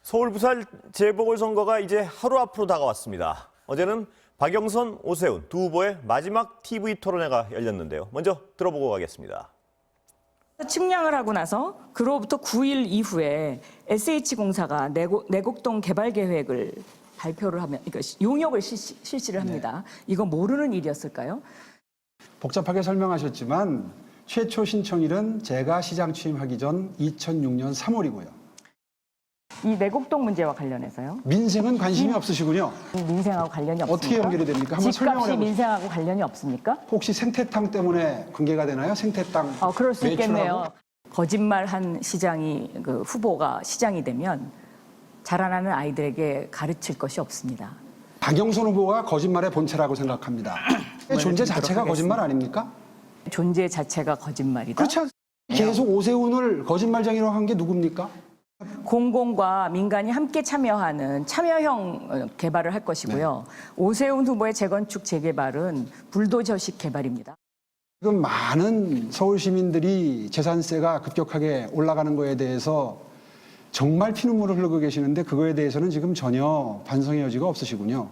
서울 부산 재보궐선거가 이제 하루 앞으로 다가왔습니다. 어제는 박영선, 오세훈 두 후보의 마지막 TV 토론회가 열렸는데요. 먼저 들어보고 가겠습니다. 측량을 하고 나서 그로부터 9일 이후에 SH공사가 내곡동 개발 계획을 발표를 하면 용역을 실시를 합니다. 이거 모르는 일이었을까요? 복잡하게 설명하셨지만 최초 신청일은 제가 시장 취임하기 전 2006년 3월이고요. 이 내곡동 문제와 관련해서요? 민생은 관심이 없으시군요. 민생하고 관련이 없습니까? 어떻게 연결이 됩니까? 한번 설명을 집값이 해보세요. 민생하고 관련이 없습니까? 혹시 생태탕 때문에 관계가 되나요? 생태탕 그럴 수 매출하고? 있겠네요. 거짓말한 시장이 후보가 시장이 되면 자라나는 아이들에게 가르칠 것이 없습니다. 박영선 후보가 거짓말의 본체라고 생각합니다. 존재 자체가 거짓말 아닙니까? 존재 자체가 거짓말이다. 그렇지 않습니까? 계속 오세훈을 거짓말쟁이로 한 게 누굽니까? 공공과 민간이 함께 참여하는 참여형 개발을 할 것이고요. 오세훈 후보의 재건축 재개발은 불도저식 개발입니다. 지금 많은 서울 시민들이 재산세가 급격하게 올라가는 거에 대해서 정말 피눈물을 흘리고 계시는데 그거에 대해서는 지금 전혀 반성의 여지가 없으시군요.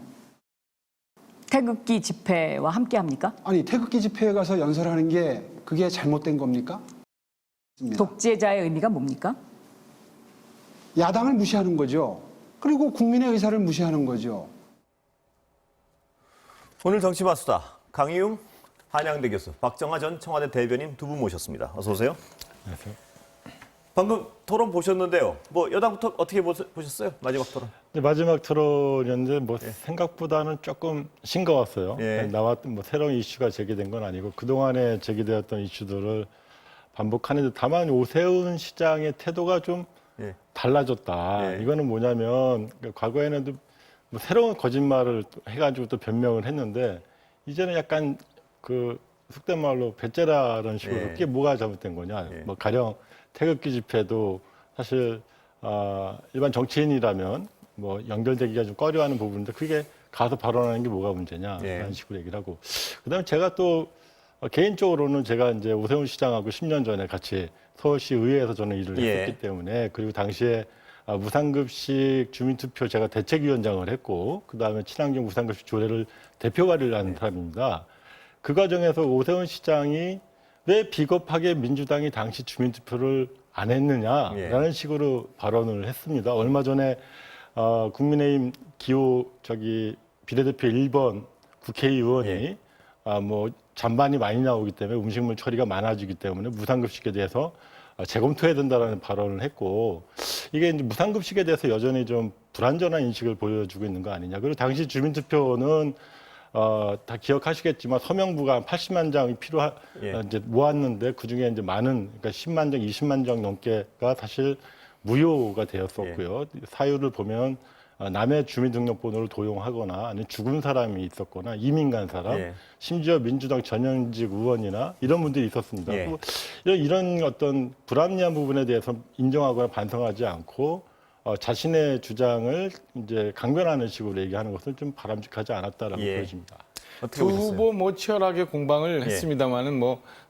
태극기 집회와 함께 합니까? 아니 태극기 집회에 가서 연설하는 게 그게 잘못된 겁니까? 독재자의 의미가 뭡니까? 야당을 무시하는 거죠. 그리고 국민의 의사를 무시하는 거죠. 오늘 정치마수다 강희웅 한양대 교수, 박정하 전 청와대 대변인 두 분 모셨습니다. 어서 오세요. 안녕하세요. 방금 토론 보셨는데요. 여당부터 어떻게 보셨어요? 마지막 토론. 마지막 토론이었는데 생각보다는 조금 싱거웠어요. 예. 나왔던 새로운 이슈가 제기된 건 아니고 그동안에 제기되었던 이슈들을 반복하는데 다만 오세훈 시장의 태도가 좀 달라졌다. 이거는 뭐냐면 과거에는 새로운 거짓말을 해가지고 또 변명을 했는데 이제는 약간 속된 말로 배째라는 식으로 그게 뭐가 잘못된 거냐. 가령 태극기 집회도 사실 일반 정치인이라면 연결되기가 좀 꺼려하는 부분인데 그게 가서 발언하는 게 뭐가 문제냐 이런 식으로 얘기를 하고 그다음에 제가 또 개인적으로는 제가 이제 오세훈 시장하고 10년 전에 같이 서울시 의회에서 저는 일을 했기 때문에 그리고 당시에 무상급식 주민투표 제가 대책위원장을 했고 그다음에 친환경 무상급식 조례를 대표 발의를 한 사람입니다. 그 과정에서 오세훈 시장이 왜 비겁하게 민주당이 당시 주민투표를 안 했느냐라는 식으로 발언을 했습니다. 얼마 전에 국민의힘 기호 비례대표 1번 국회의원이 잔반이 많이 나오기 때문에 음식물 처리가 많아지기 때문에 무상급식에 대해서 재검토해야 된다라는 발언을 했고 이게 이제 무상급식에 대해서 여전히 좀 불완전한 인식을 보여주고 있는 거 아니냐. 그리고 당시 주민투표는 다 기억하시겠지만 서명부가 한 80만 장이 이제 모았는데 그 중에 이제 그러니까 10만 장, 20만 장 넘게가 사실 무효가 되었었고요. 사유를 보면 남의 주민등록번호를 도용하거나 아니면 죽은 사람이 있었거나 이민 간 사람, 심지어 민주당 전현직 의원이나 이런 분들이 있었습니다. 이런 어떤 불합리한 부분에 대해서 인정하거나 반성하지 않고 자신의 주장을 강변하는 식으로 얘기하는 것은 좀 바람직하지 않았다라고 보여집니다. 두 후보 치열하게 공방을 했습니다만은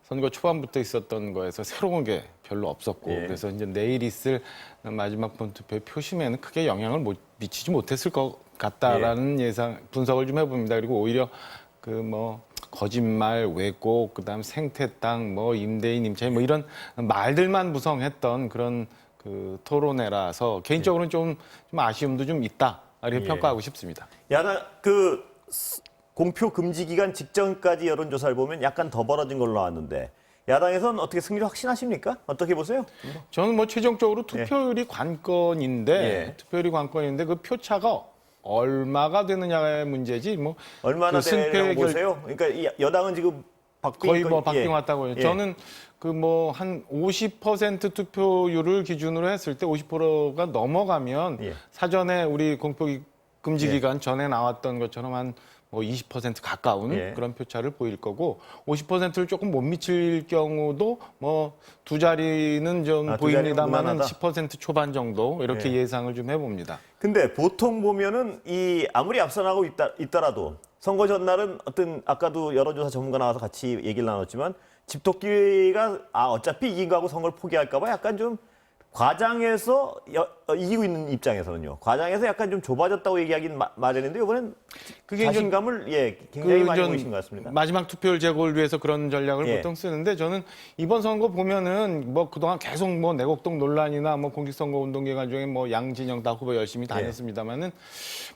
선거 초반부터 있었던 거에서 새로운 게 별로 없었고 그래서 이제 내일 있을 마지막 본 투표의 표심에는 크게 영향을 미치지 못했을 것 같다라는 분석을 좀 해봅니다. 그리고 오히려 거짓말, 왜곡, 그다음 생태땅, 임대인 임차인 이런 말들만 무성했던 그런 토론회라서 개인적으로는 좀 아쉬움도 좀 있다 이렇게 평가하고 싶습니다. 야당 공표 금지 기간 직전까지 여론조사를 보면 약간 더 벌어진 걸로 나왔는데 야당에서는 어떻게 승리를 확신하십니까? 어떻게 보세요? 저는 최종적으로 투표율이 관건인데 그 표차가 얼마가 되느냐의 문제지 얼마나 되냐고 보세요? 그러니까 여당은 지금 거의 바뀐 것 같다고요. 저는 한 50% 투표율을 기준으로 했을 때 50%가 넘어가면 사전에 우리 공표 금지 기간 전에 나왔던 것처럼 한 20% 가까운 그런 표차를 보일 거고 50%를 조금 못 미칠 경우도 두 자리는 좀 보입니다만 10% 초반 정도 이렇게 예상을 좀 해봅니다. 근데 보통 보면은 아무리 앞서나가고 있더라도 선거 전날은 아까도 여론조사 전문가 나와서 같이 얘기를 나눴지만 집토끼가 어차피 이긴 거하고 선거를 포기할까 봐 약간 좀 과장해서 이기고 있는 입장에서는요. 과장해서 약간 좀 좁아졌다고 얘기하긴 마련인데 이번엔 그게 자신감을 굉장히 많이 전 보이신 것 같습니다. 마지막 투표율 제고를 위해서 그런 전략을 예. 보통 쓰는데 저는 이번 선거 보면은 뭐 그동안 계속 뭐 내곡동 논란이나 뭐 공직선거 운동 기간 중에 뭐 양진영 다 후보 열심히 다녔습니다만은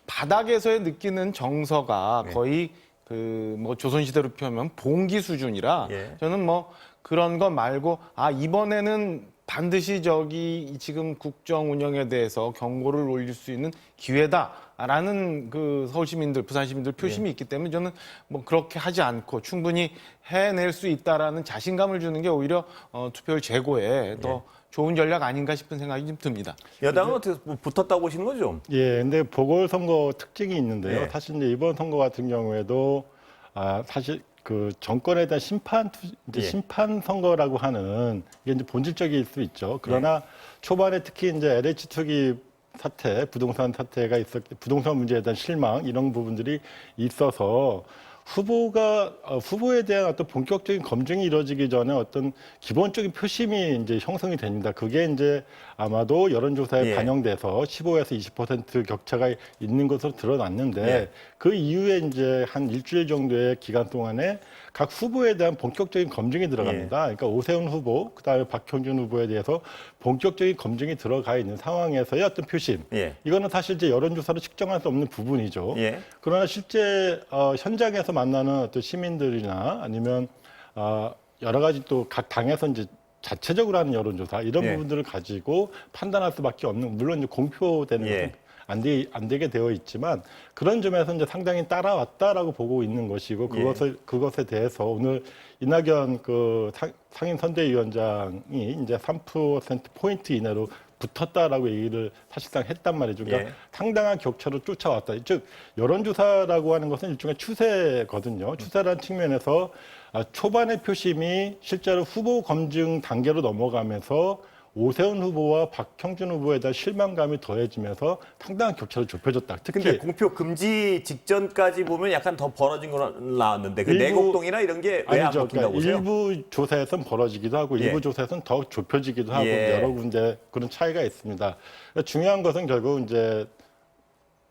바닥에서의 느끼는 정서가 거의 그 뭐 조선시대로 표현하면 봉기 수준이라 예. 저는 뭐 그런 거 말고 이번에는 반드시 저기 지금 국정 운영에 대해서 경고를 올릴 수 있는 기회다라는 그 서울 시민들, 부산 시민들 표심이 있기 때문에 저는 뭐 그렇게 하지 않고 충분히 해낼 수 있다라는 자신감을 주는 게 오히려 투표율 제고에 더 좋은 전략 아닌가 싶은 생각이 좀 듭니다. 여당은 어떻게 붙었다고 보시는 거죠? 예, 근데 보궐선거 특징이 있는데요. 예. 사실 이제 이번 선거 같은 경우에도 사실 그 정권에 대한 예. 심판 선거라고 하는 이게 이제 본질적일 수 있죠. 그러나 초반에 특히 이제 LH 투기 사태, 부동산 사태가 부동산 문제에 대한 실망 이런 부분들이 있어서 후보에 대한 어떤 본격적인 검증이 이루어지기 전에 어떤 기본적인 표심이 이제 형성이 됩니다. 그게 이제 아마도 여론조사에 예. 반영돼서 15에서 20% 격차가 있는 것으로 드러났는데 예. 그 이후에 이제 한 일주일 정도의 기간 동안에 각 후보에 대한 본격적인 검증이 들어갑니다. 그러니까 오세훈 후보, 그다음에 박형준 후보에 대해서 본격적인 검증이 들어가 있는 상황에서의 어떤 표심. 예. 이거는 사실 이제 여론조사로 측정할 수 없는 부분이죠. 예. 그러나 실제 현장에서 만나는 어떤 시민들이나 아니면 여러 가지 또 각 당에서 이제 자체적으로 하는 여론조사 이런 예. 부분들을 가지고 판단할 수밖에 없는 물론 이제 공표되는 예. 안 되게 되어 있지만 그런 점에서 이제 상당히 따라왔다라고 보고 있는 것이고 그것에 대해서 오늘 이낙연 그 상임 선대위원장이 이제 3% 포인트 이내로 붙었다라고 얘기를 사실상 했단 말이죠. 그러니까 예. 상당한 격차로 쫓아왔다. 즉 여론조사라고 하는 것은 일종의 추세거든요. 추세라는 측면에서 초반의 표심이 실제로 후보 검증 단계로 넘어가면서 오세훈 후보와 박형준 후보에 대한 실망감이 더해지면서 상당한 격차로 좁혀졌다. 특히 근데 공표 금지 직전까지 보면 약간 더 벌어진 거 나왔는데 그 내곡동이나 이런 게 왜 안 아니죠. 먹힌다고 그러니까 보세요? 일부 조사에서는 벌어지기도 하고 예. 일부 조사에서는 더 좁혀지기도 하고 예. 여러 군데 그런 차이가 있습니다. 그러니까 중요한 것은 결국 이제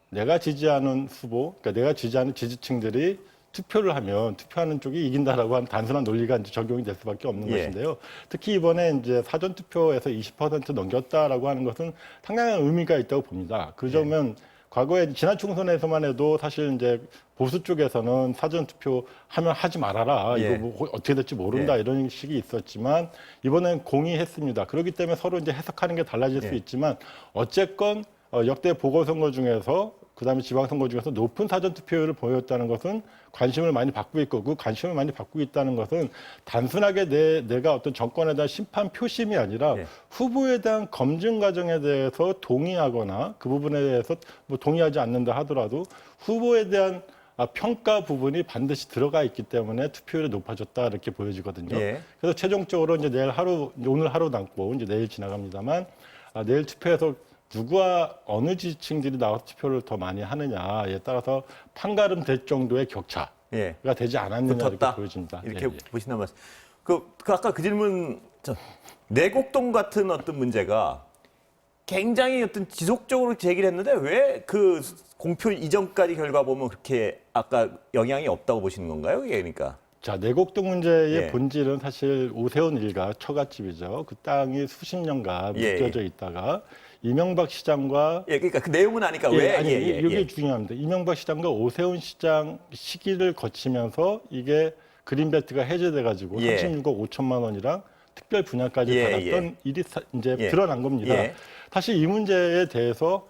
내가 지지하는 후보, 그러니까 내가 지지하는 지지층들이 투표를 하면 투표하는 쪽이 이긴다라고 하는 단순한 논리가 이제 적용이 될 수밖에 없는 예. 것인데요. 특히 이번에 이제 사전 투표에서 20% 넘겼다라고 하는 것은 상당한 의미가 있다고 봅니다. 그 점은 과거에 지난 총선에서만 해도 사실 이제 보수 쪽에서는 사전 투표 하면 하지 말아라. 예. 이거 뭐 어떻게 될지 모른다 이런 식이 있었지만 이번엔 공의했습니다. 그렇기 때문에 서로 이제 해석하는 게 달라질 수 있지만 어쨌건 역대 보궐선거 중에서 그다음에 지방선거 중에서 높은 사전투표율을 보였다는 것은 관심을 많이 받고 있고 그 관심을 많이 받고 있다는 것은 단순하게 내가 어떤 정권에 대한 심판 표심이 아니라 예. 후보에 대한 검증 과정에 대해서 동의하거나 그 부분에 대해서 뭐 동의하지 않는다 하더라도 후보에 대한 평가 부분이 반드시 들어가 있기 때문에 투표율이 높아졌다 이렇게 보여지거든요. 예. 그래서 최종적으로 이제 오늘 하루 남고 이제 내일 지나갑니다만 내일 투표에서 누구와 어느 지지층들이 나와서 투표를 더 많이 하느냐에 따라서 판가름 될 정도의 격차가 예. 되지 않았느냐 붙었다. 이렇게 보여집니다. 이렇게 예, 예. 보신단 말씀. 그 아까 그 질문 내곡동 같은 어떤 문제가 굉장히 어떤 지속적으로 제기를 했는데 왜 그 공표 이전까지 결과 보면 그렇게 아까 영향이 없다고 보시는 건가요? 이게 그러니까. 자, 내곡동 문제의 예. 본질은 사실 오세훈 일가 처갓집이죠. 그 땅이 수십 년간 예, 묶여져 있다가 이명박 시장과 예, 그러니까 그 내용은 아니까 예, 왜? 아니, 이게 예. 중요합니다. 이명박 시장과 오세훈 시장 시기를 거치면서 이게 그린벨트가 해제돼가지고 예. 36억 5천만 원이랑 특별 분야까지 예, 받았던 일이 이제 예. 드러난 겁니다. 예. 사실 이 문제에 대해서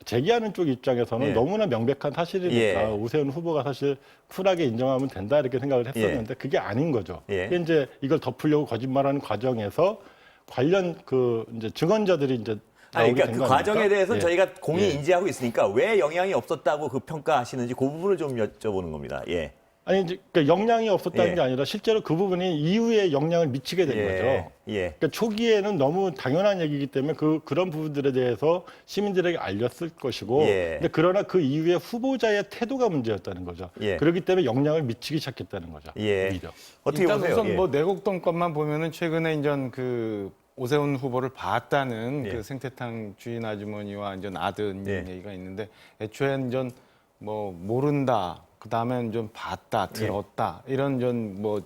제기하는 쪽 입장에서는 예. 너무나 명백한 사실이니까 예. 오세훈 후보가 사실 쿨하게 인정하면 된다 이렇게 생각을 했었는데 그게 아닌 거죠. 예. 이게 이제 이걸 덮으려고 거짓말하는 과정에서 관련 그 이제 증언자들이 이제 아니, 나오게 그러니까 된 그 거 과정에 아닙니까? 대해서 예. 저희가 공히 예. 인지하고 있으니까 왜 영향이 없었다고 그 평가하시는지 그 부분을 좀 여쭤보는 겁니다. 예. 아니 이제 그러니까 영향이 없었다는 예. 게 아니라 실제로 그 부분이 이후에 영향을 미치게 된 거죠. 예. 그러니까 초기에는 너무 당연한 얘기이기 때문에 그런 부분들에 대해서 시민들에게 알렸을 것이고, 예. 근데 그러나 그 이후에 후보자의 태도가 문제였다는 거죠. 예. 그렇기 때문에 영향을 미치기 시작했다는 거죠. 예. 오히려. 어떻게 일단 보세요? 우선 예. 뭐 내곡동 것만 보면은 최근에 이제 그 오세훈 후보를 봤다는 예. 그 생태탕 주인 아주머니와 이제 아든 예. 얘기가 있는데 애초에 전 뭐 모른다. 그다음에 좀 봤다, 들었다. 이런 좀 뭐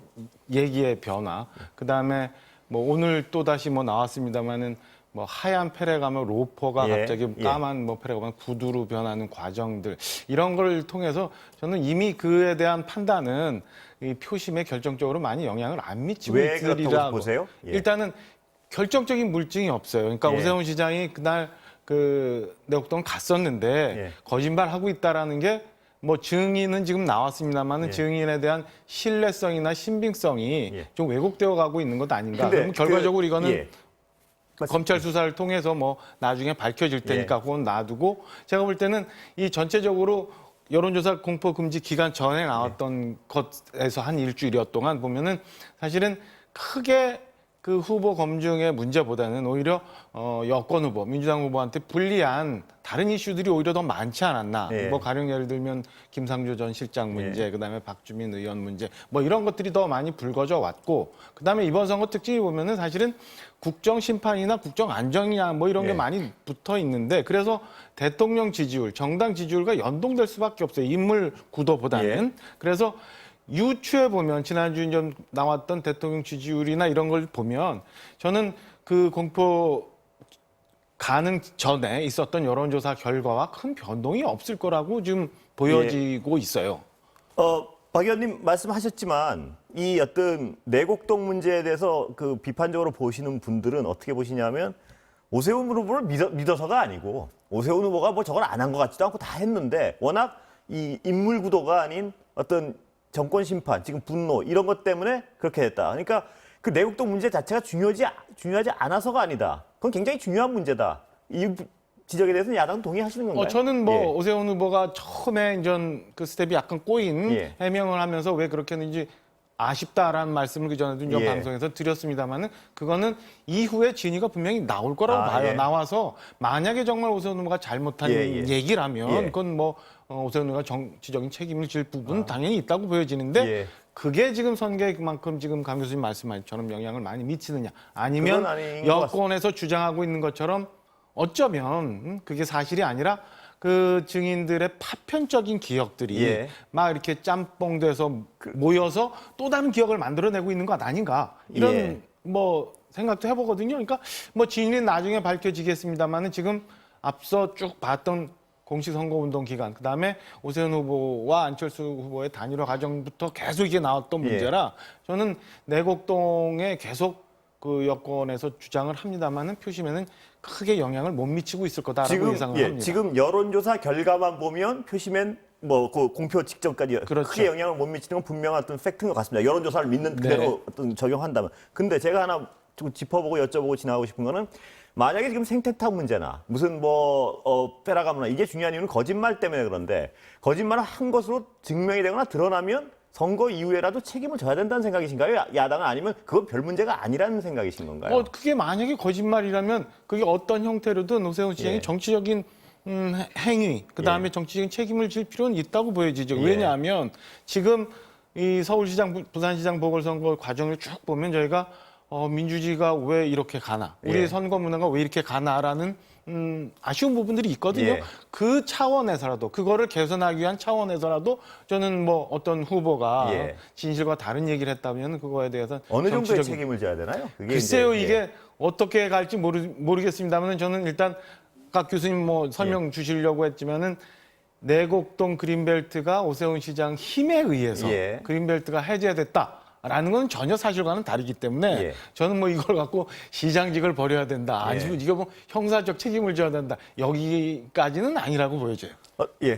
얘기의 변화. 그다음에 뭐 오늘 또 다시 뭐 나왔습니다마는 뭐 하얀 패래 가면 로퍼가 예. 갑자기 예. 까만 뭐 패래 가면 구두로 변하는 과정들 이런 걸 통해서 저는 이미 그에 대한 판단은 이 표심에 결정적으로 많이 영향을 안 미치고 왜 그렇다고 있으리라고 보세요? 예. 일단은 결정적인 물증이 없어요. 그러니까 예. 오세훈 시장이 그날 그 내곡동 갔었는데 예. 거짓말하고 있다라는 게 뭐 증인은 지금 나왔습니다만은 예. 증인에 대한 신뢰성이나 신빙성이 예. 좀 왜곡되어 가고 있는 것 아닌가. 근데 그럼 결과적으로 이거는 예. 검찰 수사를 통해서 뭐 나중에 밝혀질 테니까 그건 놔두고 제가 볼 때는 이 전체적으로 여론조사 공포 금지 기간 전에 나왔던 것에서 한 일주일여 동안 보면은 사실은 크게 그 후보 검증의 문제보다는 오히려 여권 후보, 민주당 후보한테 불리한 다른 이슈들이 오히려 더 많지 않았나. 예. 뭐 가령 예를 들면 김상조 전 실장 문제, 그다음에 박주민 의원 문제, 뭐 이런 것들이 더 많이 불거져 왔고, 그다음에 이번 선거 특징이 보면은 사실은 국정 심판이나 국정 안정이냐 뭐 이런 게 예. 많이 붙어 있는데 그래서 대통령 지지율, 정당 지지율과 연동될 수밖에 없어요. 인물 구도보다는. 예. 그래서 유추해 보면 지난주 좀 나왔던 대통령 지지율이나 이런 걸 보면 저는 그 공포 가능 전에 있었던 여론조사 결과와 큰 변동이 없을 거라고 지금 보여지고 있어요. 박 의원님 말씀하셨지만 이 어떤 내곡동 문제에 대해서 그 비판적으로 보시는 분들은 어떻게 보시냐면 오세훈 후보를 믿어서가 아니고 오세훈 후보가 뭐 저걸 안 한 것 같지도 않고 다 했는데 워낙 이 인물 구도가 아닌 어떤 정권 심판, 지금 분노 이런 것 때문에 그렇게 됐다. 그러니까 그 내곡동 문제 자체가 중요하지 않아서가 아니다. 그건 굉장히 중요한 문제다. 이 지적에 대해서는 야당 동의하시는 건가요? 저는 뭐 예. 오세훈 후보가 처음에 이제 그 스텝이 약간 꼬인 예. 해명을 하면서 왜 그렇게 했는지 아쉽다라는 말씀을 그 전에도 이제 예. 방송에서 드렸습니다만은 그거는 이후에 진위가 분명히 나올 거라고 봐요. 예. 나와서 만약에 정말 오세훈 후보가 잘못한 예. 얘기라면 예. 그건 뭐 오세훈 후보가 정치적인 책임을 질 부분은 당연히 있다고 보여지는데 예. 그게 지금 선거에 그만큼 지금 강 교수님 말씀하신 처럼 영향을 많이 미치느냐 아니면 그건 아닌 것 여권에서 주장하고 있는 것처럼 어쩌면 그게 사실이 아니라 그 증인들의 파편적인 기억들이 예. 막 이렇게 짬뽕돼서 모여서 또 다른 기억을 만들어내고 있는 것 아닌가 이런 예. 뭐 생각도 해보거든요. 그러니까 뭐 진위는 나중에 밝혀지겠습니다만은 지금 앞서 쭉 봤던 공식 선거운동 기간, 그다음에 오세훈 후보와 안철수 후보의 단일화 과정부터 계속 이게 나왔던 예. 문제라 저는 내곡동에 계속 그 여권에서 주장을 합니다만은 표심에는 크게 영향을 못 미치고 있을 거다라고 예상을 합니다. 지금 여론조사 결과만 보면 표심엔 뭐 그 공표 직전까지 그렇죠. 크게 영향을 못 미치는 건 분명한 어떤 팩트인 것 같습니다. 여론조사를 믿는 그대로 네. 어떤 적용한다면. 근데 제가 하나 좀 짚어보고 여쭤보고 지나가고 싶은 거는 만약에 지금 생태탕 문제나 무슨 페라가문화 이게 중요한 이유는 거짓말 때문에 그런데 거짓말을 한 것으로 증명이 되거나 드러나면 선거 이후에라도 책임을 져야 된다는 생각이신가요? 야당은 아니면 그건 별 문제가 아니라는 생각이신 건가요? 그게 만약에 거짓말이라면 그게 어떤 형태로든 오세훈 시장이 예. 정치적인 행위, 그다음에 예. 정치적인 책임을 질 필요는 있다고 보여지죠. 예. 왜냐하면 지금 이 서울시장, 부산시장 보궐선거 과정을 쭉 보면 저희가 민주주의가 왜 이렇게 가나, 우리 예. 선거 문화가 왜 이렇게 가나라는 아쉬운 부분들이 있거든요. 예. 그 차원에서라도 그거를 개선하기 위한 차원에서라도 저는 뭐 어떤 후보가 예. 진실과 다른 얘기를 했다면 그거에 대해서 어느 정도의 정치적인- 책임을 져야 되나요? 그게 글쎄요, 이제, 이게 어떻게 갈지 모르겠습니다만 저는 일단 각 교수님 뭐 설명 주시려고 했지만은 내곡동 그린벨트가 오세훈 시장 힘에 의해서 예. 그린벨트가 해제됐다라는 건 전혀 사실과는 다르기 때문에 예. 저는 뭐 이걸 갖고 시장직을 벌여야 된다. 아니면 이거 뭐 형사적 책임을 져야 된다. 여기까지는 아니라고 보여져요.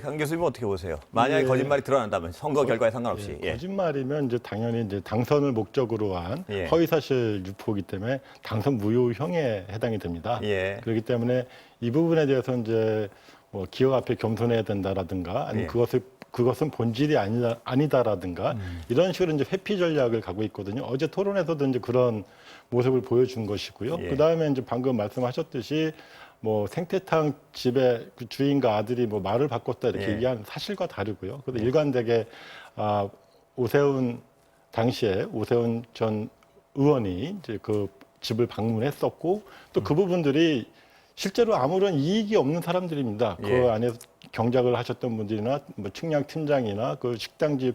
강 교수님은 어떻게 보세요? 만약에 예. 거짓말이 드러난다면 선거 결과에 상관없이. 예. 거짓말이면 이제 당연히 이제 당선을 목적으로 한 예. 허위사실 유포이기 때문에 당선 무효형에 해당이 됩니다. 예. 그렇기 때문에 이 부분에 대해서 이제 뭐 기업 앞에 겸손해야 된다라든가 아니면 예. 그것은 본질이 아니다라든가 이런 식으로 이제 회피 전략을 가고 있거든요. 어제 토론에서도 이제 그런 모습을 보여준 것이고요. 예. 그다음에 이제 방금 말씀하셨듯이 뭐 생태탕 집의 그 주인과 아들이 뭐 말을 바꿨다 이렇게 예. 얘기한 사실과 다르고요. 그래서 일관되게 당시에 오세훈 전 의원이 이제 그 집을 방문했었고 또 그 부분들이 실제로 아무런 이익이 없는 사람들입니다. 그 안에서 경작을 하셨던 분들이나 뭐 측량 팀장이나 그 식당집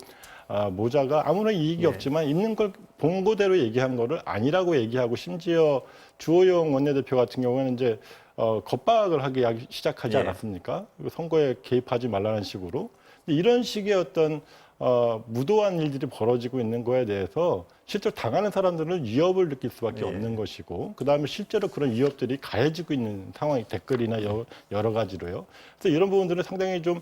모자가 아무런 이익이 없지만 있는 걸 본 그대로 얘기한 거를 아니라고 얘기하고 심지어 주호영 원내대표 같은 경우에는 이제 겁박을 하기 시작하지 않았습니까? 선거에 개입하지 말라는 식으로. 이런 식의 어떤 무도한 일들이 벌어지고 있는 거에 대해서 실제로 당하는 사람들은 위협을 느낄 수밖에 없는 것이고 그다음에 실제로 그런 위협들이 가해지고 있는 상황이 댓글이나 여러 가지로요. 그래서 이런 부분들은 상당히 좀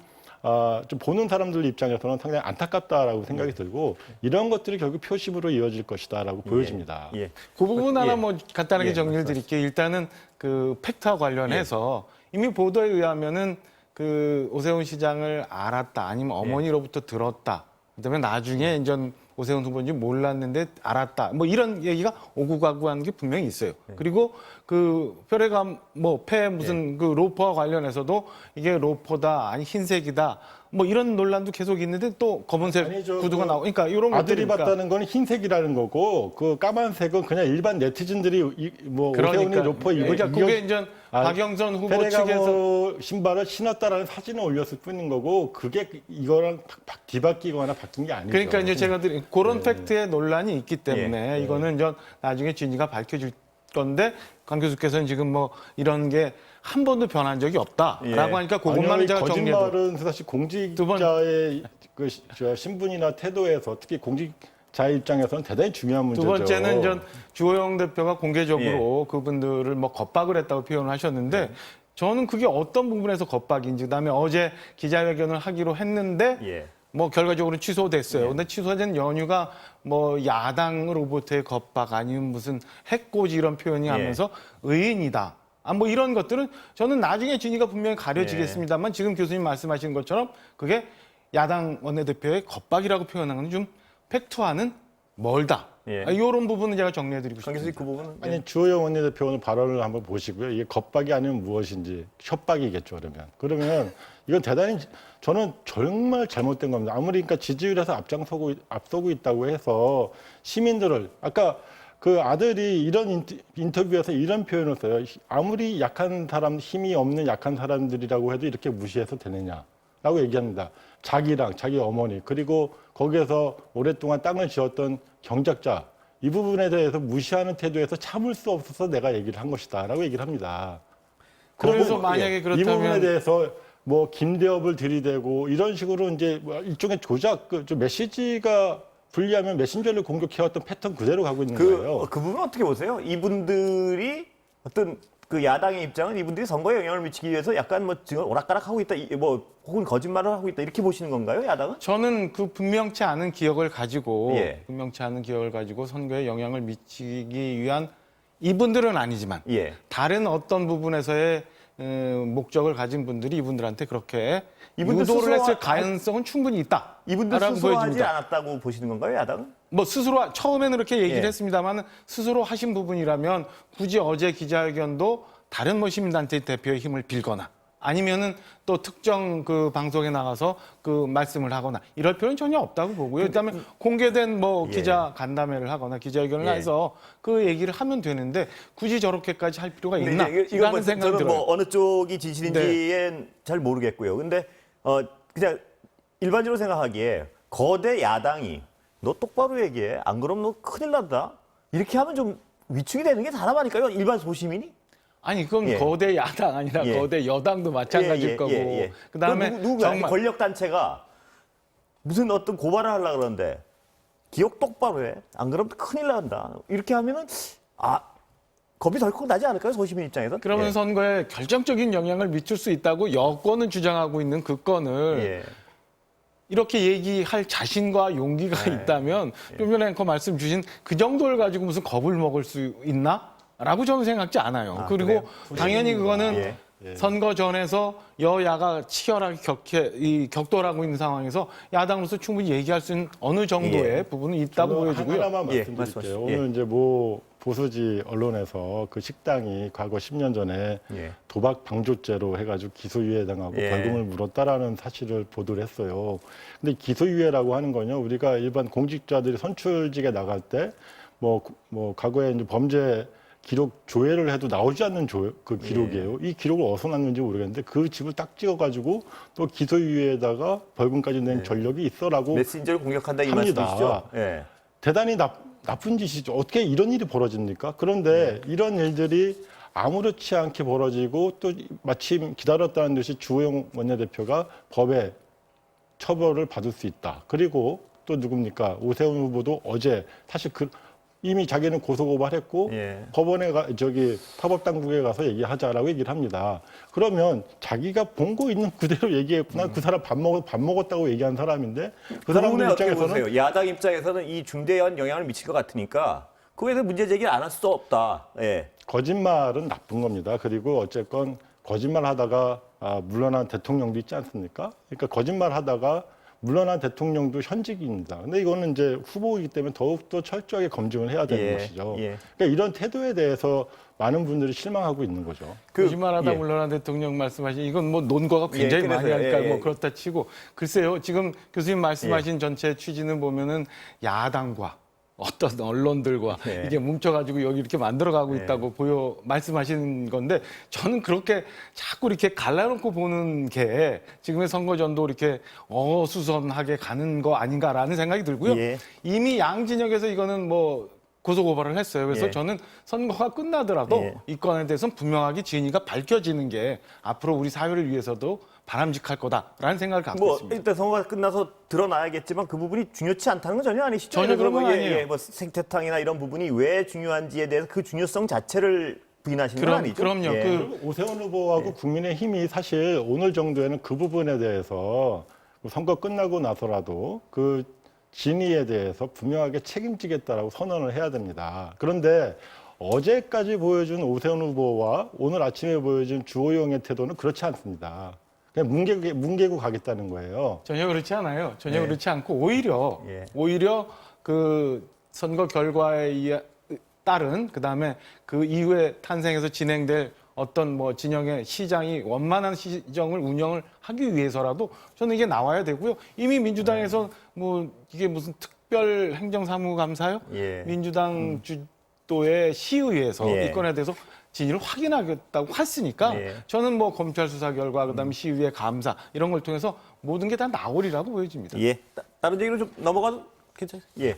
보는 사람들 입장에서는 상당히 안타깝다라고 생각이 들고 이런 것들이 결국 표심으로 이어질 것이다라고 보여집니다. 그 부분 하나 뭐 간단하게 정리를 드릴게요. 일단은 그 팩트와 관련해서 이미 보도에 의하면은 그 오세훈 시장을 알았다 아니면 어머니로부터 들었다. 그다음에 나중에 이제 오세훈 후보인지 몰랐는데 알았다. 뭐 이런 얘기가 오고 가고 하는 게 분명히 있어요. 그리고 그 혈액암 뭐 폐 무슨 그 로퍼와 관련해서도 이게 로퍼다 아니 흰색이다. 뭐 이런 논란도 계속 있는데 또 검은색 아니죠. 구두가 나오고 그러니까 이런 아들이 것들이니까. 봤다는 건 흰색이라는 거고 그 까만색은 그냥 일반 네티즌들이 뭐 오세훈이 로퍼 입고 그러니까 그게 이제 박영선 후보 측에서 페레가모 신발을 신었다라는 사진을 올렸을 뿐인 거고 그게 이거랑 뒤바뀌거나 바뀐 게 아니죠. 그러니까 이제 제가 드린 그런 팩트의 논란이 있기 때문에 이거는 이제 나중에 진위가 밝혀질 건데 강 교수께서는 지금 뭐 이런 게 한 번도 변한 적이 없다라고 하니까 그것만 제가 정리해도 거짓말은 사실 공직자의 그 신분이나 태도에서 특히 공직자의 입장에서는 대단히 중요한 문제죠. 두 번째는 전 주호영 대표가 공개적으로 그분들을 뭐 겁박을 했다고 표현을 하셨는데 저는 그게 어떤 부분에서 겁박인지 그다음에 어제 기자회견을 하기로 했는데 뭐 결과적으로 취소됐어요. 근데 취소된 연유가 뭐 야당으로부터의 겁박 아니면 무슨 해코지 이런 표현이 하면서 의인이다. 뭐 이런 것들은 저는 나중에 진위가 분명히 가려지겠습니다만 지금 교수님 말씀하신 것처럼 그게 야당 원내대표의 겁박이라고 표현한 건 좀 팩트와는 멀다. 이런 부분은 제가 정리해드리고 싶습니다. 그 부분은 아니 주호영 원내대표 오늘 발언을 한번 보시고요. 이게 겁박이 아니면 무엇인지 협박이겠죠. 그러면 이건 대단히 저는 정말 잘못된 겁니다. 아무리 그러니까 지지율에서 앞서고 있다고 해서 시민들을 아까 그 아들이 이런 인터뷰에서 이런 표현을 써요. 아무리 약한 사람, 힘이 없는 약한 사람들이라고 해도 이렇게 무시해서 되느냐라고 얘기합니다. 자기랑 자기 어머니 그리고 거기에서 오랫동안 땅을 지었던 경작자 이 부분에 대해서 무시하는 태도에서 참을 수 없어서 내가 얘기를 한 것이다라고 얘기를 합니다. 그래서 만약에 그렇다면 이 부분에 대해서 뭐 김대업을 들이대고 이런 식으로 이제 일종의 조작, 좀 메시지가 분리하면 메신저를 공격해왔던 패턴 그대로 가고 있는 거예요. 그 부분 어떻게 보세요? 이분들이 어떤 그 야당의 입장은 이분들이 선거에 영향을 미치기 위해서 약간 뭐 지금 오락가락하고 있다, 뭐 혹은 거짓말을 하고 있다 이렇게 보시는 건가요, 야당은? 저는 그 분명치 않은 기억을 가지고 선거에 영향을 미치기 위한 이분들은 아니지만 다른 어떤 부분에서의 목적을 가진 분들이 이분들한테 그렇게 유도를 했을 가능성은 충분히 있다. 이분들 스스로 하지 않았다고 보시는 건가요, 야당은? 뭐 스스로 처음에는 그렇게 얘기를 했습니다만 스스로 하신 부분이라면 굳이 어제 기자회견도 다른 뭐 시민단체 대표의 힘을 빌거나 아니면은 또 특정 그 방송에 나가서 그 말씀을 하거나 이럴 필요는 전혀 없다고 보고요. 그다음에 공개된 뭐 기자 간담회를 하거나 기자회견을 해서 그 얘기를 하면 되는데 굳이 저렇게까지 할 필요가 있나? 이거 뭐, 생각이 저는 들어요. 뭐 어느 쪽이 진실인지는 잘 모르겠고요. 근데 그냥 일반적으로 생각하기에 거대 야당이 너 똑바로 얘기해. 안 그러면 너 큰일 난다. 이렇게 하면 좀 위축이 되는 게 사람 아닐까요? 일반 소시민이? 아니 그건 거대 야당 아니라 거대 여당도 마찬가지일 거고 그다음에 누가 정말 권력 단체가 무슨 어떤 고발을 하려고 그러는데 기억 똑바로 해. 안 그러면 큰일 난다. 이렇게 하면은 겁이 덜컥 나지 않을까요? 소시민 입장에서? 그러면 선거에 결정적인 영향을 미칠 수 있다고 여권은 주장하고 있는 그 건을 이렇게 얘기할 자신과 용기가 있다면 좀 전에 앵커 말씀 주신 그 정도를 가지고 무슨 겁을 먹을 수 있나? 라고 저는 생각지 않아요. 그리고 당연히 그거는 선거 전에서 여야가 치열하게 격돌하고 있는 상황에서 야당으로서 충분히 얘기할 수 있는 어느 정도의 부분은 있다고 보여지고요. 하나만 말씀드릴게요. 오늘 이제 뭐 보수지 언론에서 그 식당이 과거 10년 전에 도박 방조죄로 해가지고 기소유예 당하고 벌금을 물었다라는 사실을 보도를 했어요. 근데 기소유예라고 하는 건요, 우리가 일반 공직자들이 선출직에 나갈 때 뭐 과거에 이제 범죄 기록 조회를 해도 나오지 않는 그 기록이에요. 이 기록을 어디서 났는지 모르겠는데 그 집을 딱 찍어가지고 또 기소유예에다가 벌금까지 낸 전력이 있어라고 메신저를 공격한다 이 합니다. 말씀이시죠? 예. 대단히 나쁜 짓이죠. 어떻게 이런 일이 벌어집니까? 그런데 이런 일들이 아무렇지 않게 벌어지고 또 마침 기다렸다는 듯이 주호영 원내대표가 법에 처벌을 받을 수 있다. 그리고 또 누굽니까? 오세훈 후보도 어제 사실 이미 자기는 고소고발했고 예. 법원에 사법당국에 가서 얘기하자라고 얘기를 합니다. 그러면 자기가 본 거 있는 그대로 얘기했구나. 그 사람 밥 먹었다고 얘기한 사람인데 그 사람들 어떻게 입장에서는 보세요? 야당 입장에서는 이 중대한 영향을 미칠 것 같으니까 그거에 대해서 문제 제기를 안 할 수도 없다. 예. 거짓말은 나쁜 겁니다. 그리고 어쨌건 거짓말하다가 물러난 대통령도 있지 않습니까? 그러니까 거짓말하다가 물러난 대통령도 현직입니다. 근데 이거는 이제 후보이기 때문에 더욱더 철저하게 검증을 해야 되는 것이죠. 예. 그러니까 이런 태도에 대해서 많은 분들이 실망하고 있는 거죠. 거짓말하다 예. 물러난 대통령 말씀하신 이건 뭐 논거가 굉장히 예, 많이 그래서요. 하니까 예, 예. 뭐 그렇다 치고 글쎄요. 지금 교수님 말씀하신 전체 취지는 보면은 야당과 어떤 언론들과 예. 이게 뭉쳐가지고 여기 이렇게 만들어가고 있다고 말씀하시는 건데 저는 그렇게 자꾸 이렇게 갈라놓고 보는 게 지금의 선거전도 이렇게 어수선하게 가는 거 아닌가라는 생각이 들고요. 예. 이미 양 진영에서 이거는 뭐 고소고발을 했어요. 그래서 예. 저는 선거가 끝나더라도 예. 이 건에 대해서는 분명하게 진위가 밝혀지는 게 앞으로 우리 사회를 위해서도 바람직할 거다라는 생각을 갖고 뭐 있습니다. 일단 선거가 끝나서 드러나야겠지만 그 부분이 중요치 않다는 건 전혀 아니시죠? 전혀 그런 건 예, 아니에요. 예, 뭐 생태탕이나 이런 부분이 왜 중요한지에 대해서 그 중요성 자체를 부인하시는 건 아니죠? 그럼요. 예. 그 오세훈 후보하고 국민의힘이 사실 오늘 정도에는 그 부분에 대해서 선거 끝나고 나서라도 그 진위에 대해서 분명하게 책임지겠다라고 선언을 해야 됩니다. 그런데 어제까지 보여준 오세훈 후보와 오늘 아침에 보여준 주호영의 태도는 그렇지 않습니다. 그냥 뭉개고 가겠다는 거예요. 전혀 그렇지 않아요. 전혀 예. 그렇지 않고 예. 오히려 그 선거 결과에 따른 그다음에 그 이후에 탄생해서 진행될 어떤 뭐 진영의 시장이 원만한 시정을 운영을 하기 위해서라도 저는 이게 나와야 되고요. 이미 민주당에서 뭐 이게 무슨 특별 행정사무감사요? 예. 민주당 주도의 시의회에서 예. 이 건에 대해서 진위를 확인하겠다고 했으니까 예. 저는 뭐 검찰 수사 결과 그다음에 시의회 감사 이런 걸 통해서 모든 게 다 나오리라고 보여집니다. 예. 다른 얘기로 좀 넘어가도 괜찮아요? 예.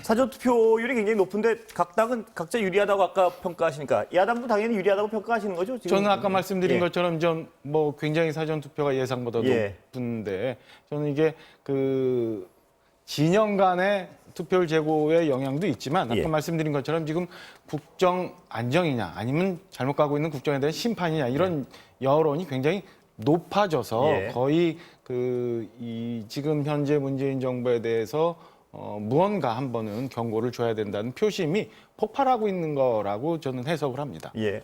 사전 투표율이 굉장히 높은데 각 당은 각자 유리하다고 아까 평가하시니까 야당도 당연히 유리하다고 평가하시는 거죠? 지금? 저는 아까 말씀드린 예. 것처럼 좀 뭐 굉장히 사전 투표가 예상보다 예. 높은데 저는 이게 그 진영 간의 투표율 제고의 영향도 있지만 아까 예. 말씀드린 것처럼 지금 국정 안정이냐 아니면 잘못 가고 있는 국정에 대한 심판이냐 이런 여론이 굉장히 높아져서 예. 거의 이 지금 현재 문재인 정부에 대해서 무언가 한 번은 경고를 줘야 된다는 표심이 폭발하고 있는 거라고 저는 해석을 합니다. 예.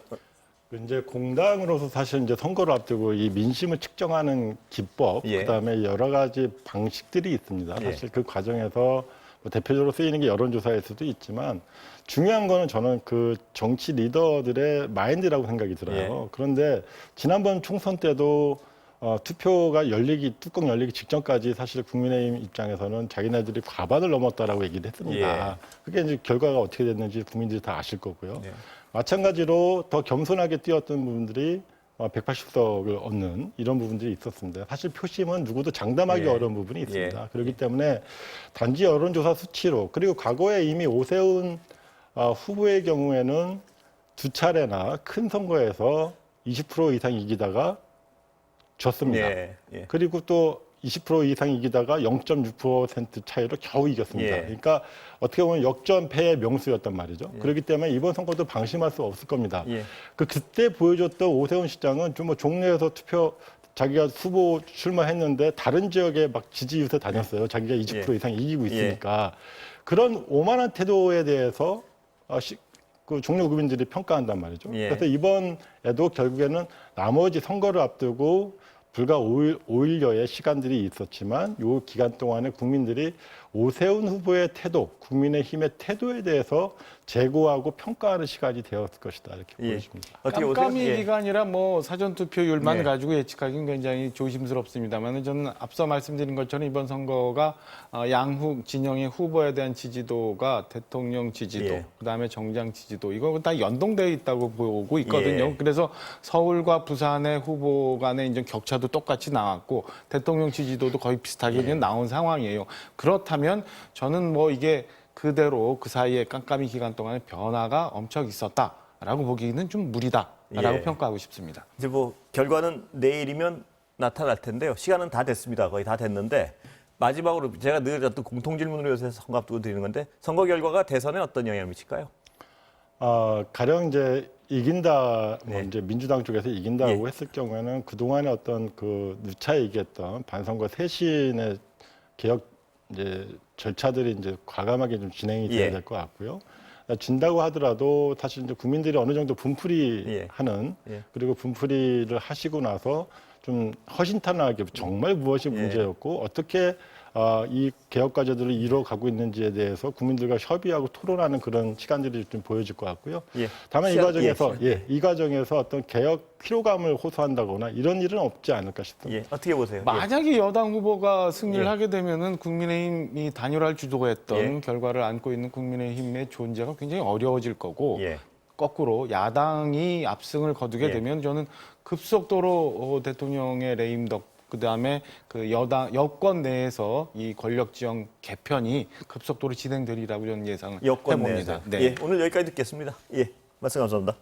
이제 공당으로서 사실 이제 선거를 앞두고 이 민심을 측정하는 기법, 예. 그다음에 여러 가지 방식들이 있습니다. 예. 사실 그 과정에서 뭐 대표적으로 쓰이는 게 여론조사일 수도 있지만 중요한 거는 저는 그 정치 리더들의 마인드라고 생각이 들어요. 예. 그런데 지난번 총선 때도 투표가 뚜껑 열리기 직전까지 사실 국민의힘 입장에서는 자기네들이 과반을 넘었다라고 얘기를 했습니다. 예. 그게 이제 결과가 어떻게 됐는지 국민들이 다 아실 거고요. 예. 마찬가지로 더 겸손하게 뛰었던 부분들이 180석을 얻는 이런 부분들이 있었습니다. 사실 표심은 누구도 장담하기 예. 어려운 부분이 있습니다. 예. 그렇기 때문에 단지 여론조사 수치로 그리고 과거에 이미 오세훈 후보의 경우에는 두 차례나 큰 선거에서 20% 이상 이기다가 졌습니다. 예. 예. 그리고 또 20% 이상 이기다가 0.6% 차이로 겨우 이겼습니다. 예. 그러니까 어떻게 보면 역전패의 명수였단 말이죠. 그렇기 때문에 이번 선거도 방심할 수 없을 겁니다. 예. 그때 보여줬던 오세훈 시장은 좀 뭐 종로에서 자기가 후보 출마했는데 다른 지역에 막 지지율에 다녔어요. 자기가 20% 이상 이기고 있으니까. 그런 오만한 태도에 대해서 그 종로 구민들이 평가한단 말이죠. 예. 그래서 이번에도 결국에는 나머지 선거를 앞두고 불과 5일여의 시간들이 있었지만 이 기간 동안에 국민들이 오세훈 후보의 태도, 국민의힘의 태도에 대해서 재고하고 평가하는 시간이 되었을 것이다 이렇게 예. 보여집니다. 어떻게 보세요? 깜깜이 예. 기간이라 뭐 사전 투표율만 예. 가지고 예측하기는 굉장히 조심스럽습니다만 저는 앞서 말씀드린 것처럼 이번 선거가 양후 진영의 후보에 대한 지지도가 대통령 지지도, 예. 그다음에 정장 지지도 이거 다 연동되어 있다고 보고 있거든요. 예. 그래서 서울과 부산의 후보 간의 이제 격차도 똑같이 나왔고 대통령 지지도도 거의 비슷하게 예. 나온 상황이에요. 그렇다면 저는 뭐 이게 그대로 그 사이에 깜깜이 기간 동안에 변화가 엄청 있었다라고 보기는 좀 무리다라고 예. 평가하고 싶습니다. 이제 뭐 결과는 내일이면 나타날 텐데요. 시간은 다 됐습니다. 거의 다 됐는데 마지막으로 제가 늘 어떤 공통 질문으로 요새 선거 앞두고 드리는 건데 선거 결과가 대선에 어떤 영향을 미칠까요? 가령 이제 이긴다, 뭐 네. 이제 민주당 쪽에서 이긴다고 예. 했을 경우에는 그동안에 어떤 그 누차 얘기했던 반선거 쇄신의 개혁 이제 절차들이 이제 과감하게 좀 진행이 돼야 예. 될 것 같고요. 진다고 하더라도 사실 이제 국민들이 어느 정도 분풀이 예. 하는 예. 그리고 분풀이를 하시고 나서 좀 허심탄회하게 정말 무엇이 예. 문제였고 어떻게 이 개혁 과제들을 이뤄가고 있는지에 대해서 국민들과 협의하고 토론하는 그런 시간들이 좀 보여질 것 같고요. 예. 다만 이 시간- 과정에서 예. 이 과정에서 어떤 개혁 피로감을 호소한다거나 이런 일은 없지 않을까 싶습니다. 예. 어떻게 보세요? 만약에 여당 후보가 승리를 예. 하게 되면은 국민의힘이 단일화를 주도했던 예. 결과를 안고 있는 국민의힘의 존재가 굉장히 어려워질 거고 예. 거꾸로 야당이 압승을 거두게 예. 되면 저는 급속도로 대통령의 레임덕 그다음에 그 여권 내에서 이 권력지형 개편이 급속도로 진행되리라고 저는 예상을 여권 해봅니다. 내에서. 예. 오늘 여기까지 듣겠습니다. 예. 말씀 감사합니다.